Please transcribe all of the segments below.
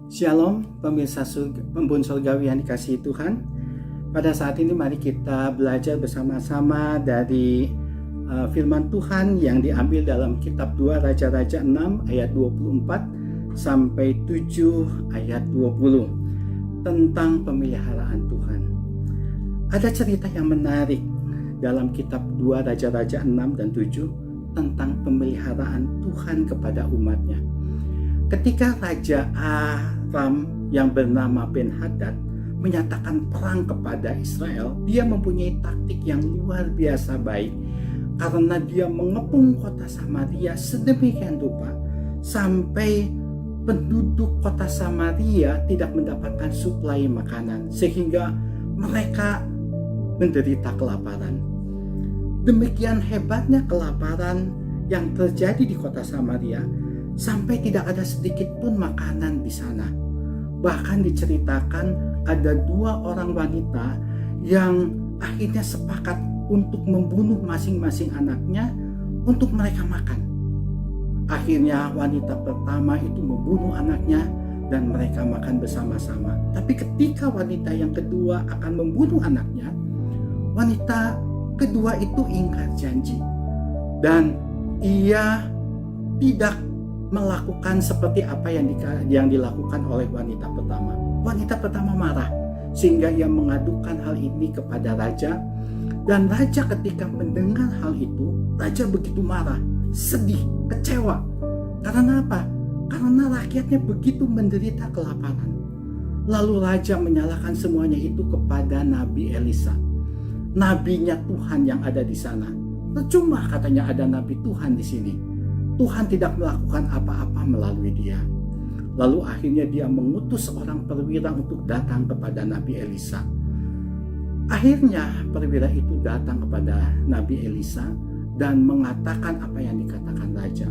Shalom, pemirsa pembun surgawi yang dikasihi Tuhan. Pada saat ini mari kita belajar bersama-sama dari firman Tuhan yang diambil dalam kitab 2 Raja-Raja 6 ayat 24 sampai 7 ayat 20 tentang pemeliharaan Tuhan. Ada cerita yang menarik dalam kitab 2 Raja-Raja 6 dan 7 tentang pemeliharaan Tuhan kepada umatnya. Ketika Raja Aram yang bernama Ben-Hadad menyatakan perang kepada Israel, dia mempunyai taktik yang luar biasa baik karena dia mengepung kota Samaria sedemikian rupa sampai penduduk kota Samaria tidak mendapatkan suplai makanan sehingga mereka menderita kelaparan. Demikian hebatnya kelaparan yang terjadi di kota Samaria sampai tidak ada sedikit pun makanan di sana. Bahkan diceritakan ada 2 orang wanita yang akhirnya sepakat untuk membunuh masing-masing anaknya untuk mereka makan. Akhirnya wanita pertama itu membunuh anaknya dan mereka makan bersama-sama. Tapi ketika wanita yang kedua akan membunuh anaknya, wanita kedua itu ingkar janji dan ia tidak melakukan seperti apa yang dilakukan oleh wanita pertama. Wanita pertama marah sehingga ia mengadukan hal ini kepada raja, dan raja ketika mendengar hal itu, raja begitu marah, sedih, kecewa. Karena apa? Karena rakyatnya begitu menderita kelaparan. Lalu raja menyalahkan semuanya itu kepada Nabi Elisa, nabinya Tuhan yang ada di sana. Percuma katanya ada nabi Tuhan di sini. Tuhan tidak melakukan apa-apa melalui dia. Lalu akhirnya dia mengutus seorang perwira untuk datang kepada Nabi Elisa. Akhirnya perwira itu datang kepada Nabi Elisa dan mengatakan apa yang dikatakan raja.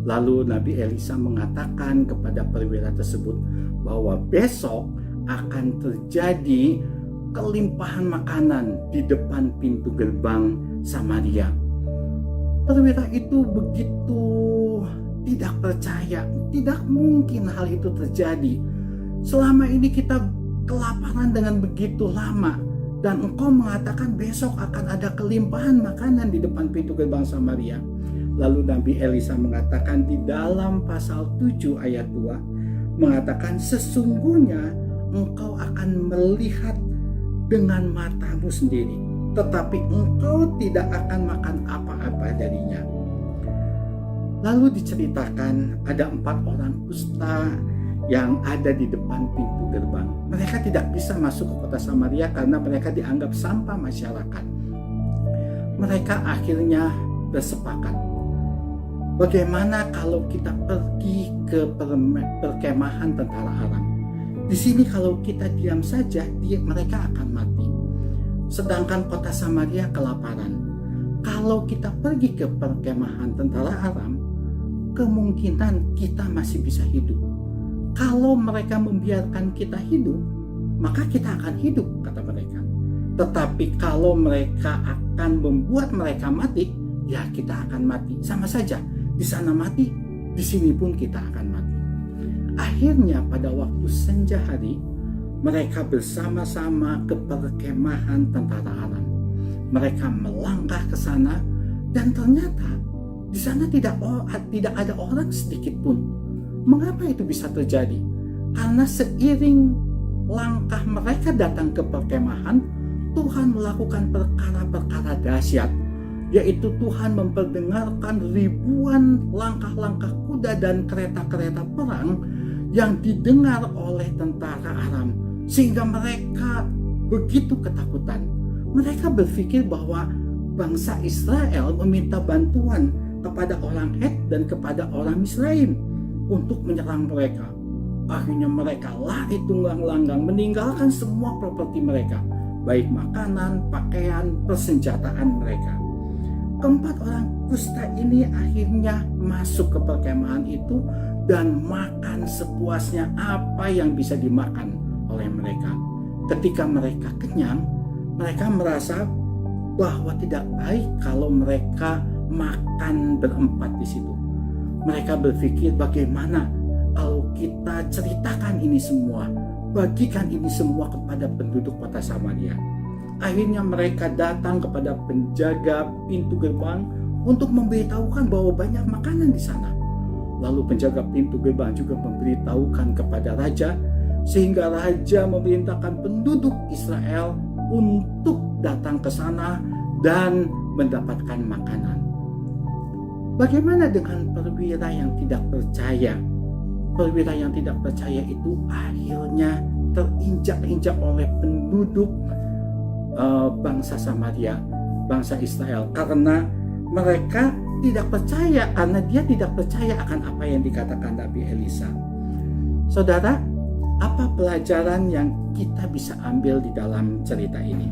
Lalu Nabi Elisa mengatakan kepada perwira tersebut bahwa besok akan terjadi kelimpahan makanan di depan pintu gerbang Samaria. Perwira itu begitu tidak percaya, tidak mungkin hal itu terjadi. Selama ini kita kelaparan dengan begitu lama, dan engkau mengatakan besok akan ada kelimpahan makanan di depan pintu gerbang Samaria. Lalu Nabi Elisa mengatakan di dalam pasal 7 ayat 2, mengatakan sesungguhnya engkau akan melihat dengan matamu sendiri, tetapi engkau tidak akan makan apa-apa darinya. Lalu diceritakan ada 4 orang kusta yang ada di depan pintu gerbang. Mereka tidak bisa masuk ke kota Samaria karena mereka dianggap sampah masyarakat. Mereka akhirnya bersepakat, bagaimana kalau kita pergi ke perkemahan tentara Aram? Di sini kalau kita diam saja, mereka akan mati. Sedangkan kota Samaria kelaparan. Kalau kita pergi ke perkemahan tentara Aram, kemungkinan kita masih bisa hidup. Kalau mereka membiarkan kita hidup, maka kita akan hidup, kata mereka. Tetapi kalau mereka akan membuat mereka mati, ya kita akan mati. Sama saja, di sana mati, di sini pun kita akan mati. Akhirnya pada waktu senja hari, mereka bersama-sama ke perkemahan tentara Aram. Mereka melangkah ke sana dan ternyata di sana tidak ada orang sedikit pun. Mengapa itu bisa terjadi? Karena seiring langkah mereka datang ke perkemahan, Tuhan melakukan perkara-perkara dahsyat, yaitu Tuhan memperdengarkan ribuan langkah-langkah kuda dan kereta-kereta perang yang didengar oleh tentara Aram, sehingga mereka begitu ketakutan. Mereka berpikir bahwa bangsa Israel meminta bantuan kepada orang Het dan kepada orang Misraim untuk menyerang mereka. Akhirnya mereka lari tunggang-langgang meninggalkan semua properti mereka, baik makanan, pakaian, persenjataan mereka. 4 orang kusta ini akhirnya masuk ke perkemahan itu dan makan sepuasnya apa yang bisa dimakan oleh mereka. Ketika mereka kenyang, mereka merasa bahwa tidak baik kalau mereka makan berempat di situ. Mereka berpikir bagaimana kalau kita ceritakan ini semua, bagikan ini semua kepada penduduk kota Samaria. Akhirnya mereka datang kepada penjaga pintu gerbang untuk memberitahukan bahwa banyak makanan di sana. Lalu penjaga pintu gerbang juga memberitahukan kepada raja, sehingga raja memerintahkan penduduk Israel untuk datang ke sana dan mendapatkan makanan. Bagaimana dengan perwira yang tidak percaya? Perwira yang tidak percaya itu akhirnya terinjak-injak oleh penduduk bangsa Samaria, bangsa Israel, karena mereka tidak percaya, karena dia tidak percaya akan apa yang dikatakan Nabi Elisa. Saudara, apa pelajaran yang kita bisa ambil di dalam cerita ini?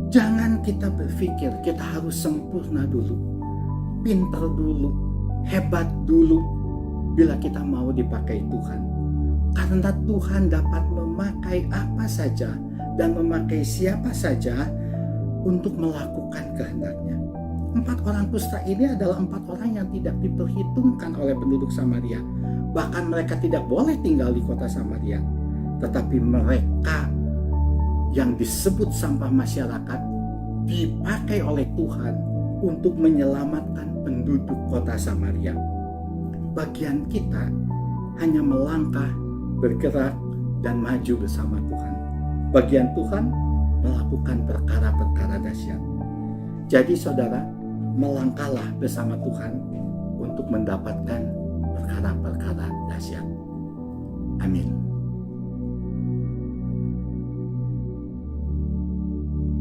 Jangan kita berpikir kita harus sempurna dulu, pintar dulu, hebat dulu bila kita mau dipakai Tuhan. Karena Tuhan dapat memakai apa saja dan memakai siapa saja untuk melakukan kehendaknya. 4 orang kusta ini adalah 4 orang yang tidak diperhitungkan oleh penduduk Samaria. Bahkan mereka tidak boleh tinggal di kota Samaria. Tetapi mereka yang disebut sampah masyarakat dipakai oleh Tuhan untuk menyelamatkan penduduk kota Samaria. Bagian kita hanya melangkah, bergerak, dan maju bersama Tuhan. Bagian Tuhan melakukan perkara-perkara dahsyat. Jadi saudara, melangkahlah bersama Tuhan untuk mendapatkan perkara-perkara dahsyat. Amin.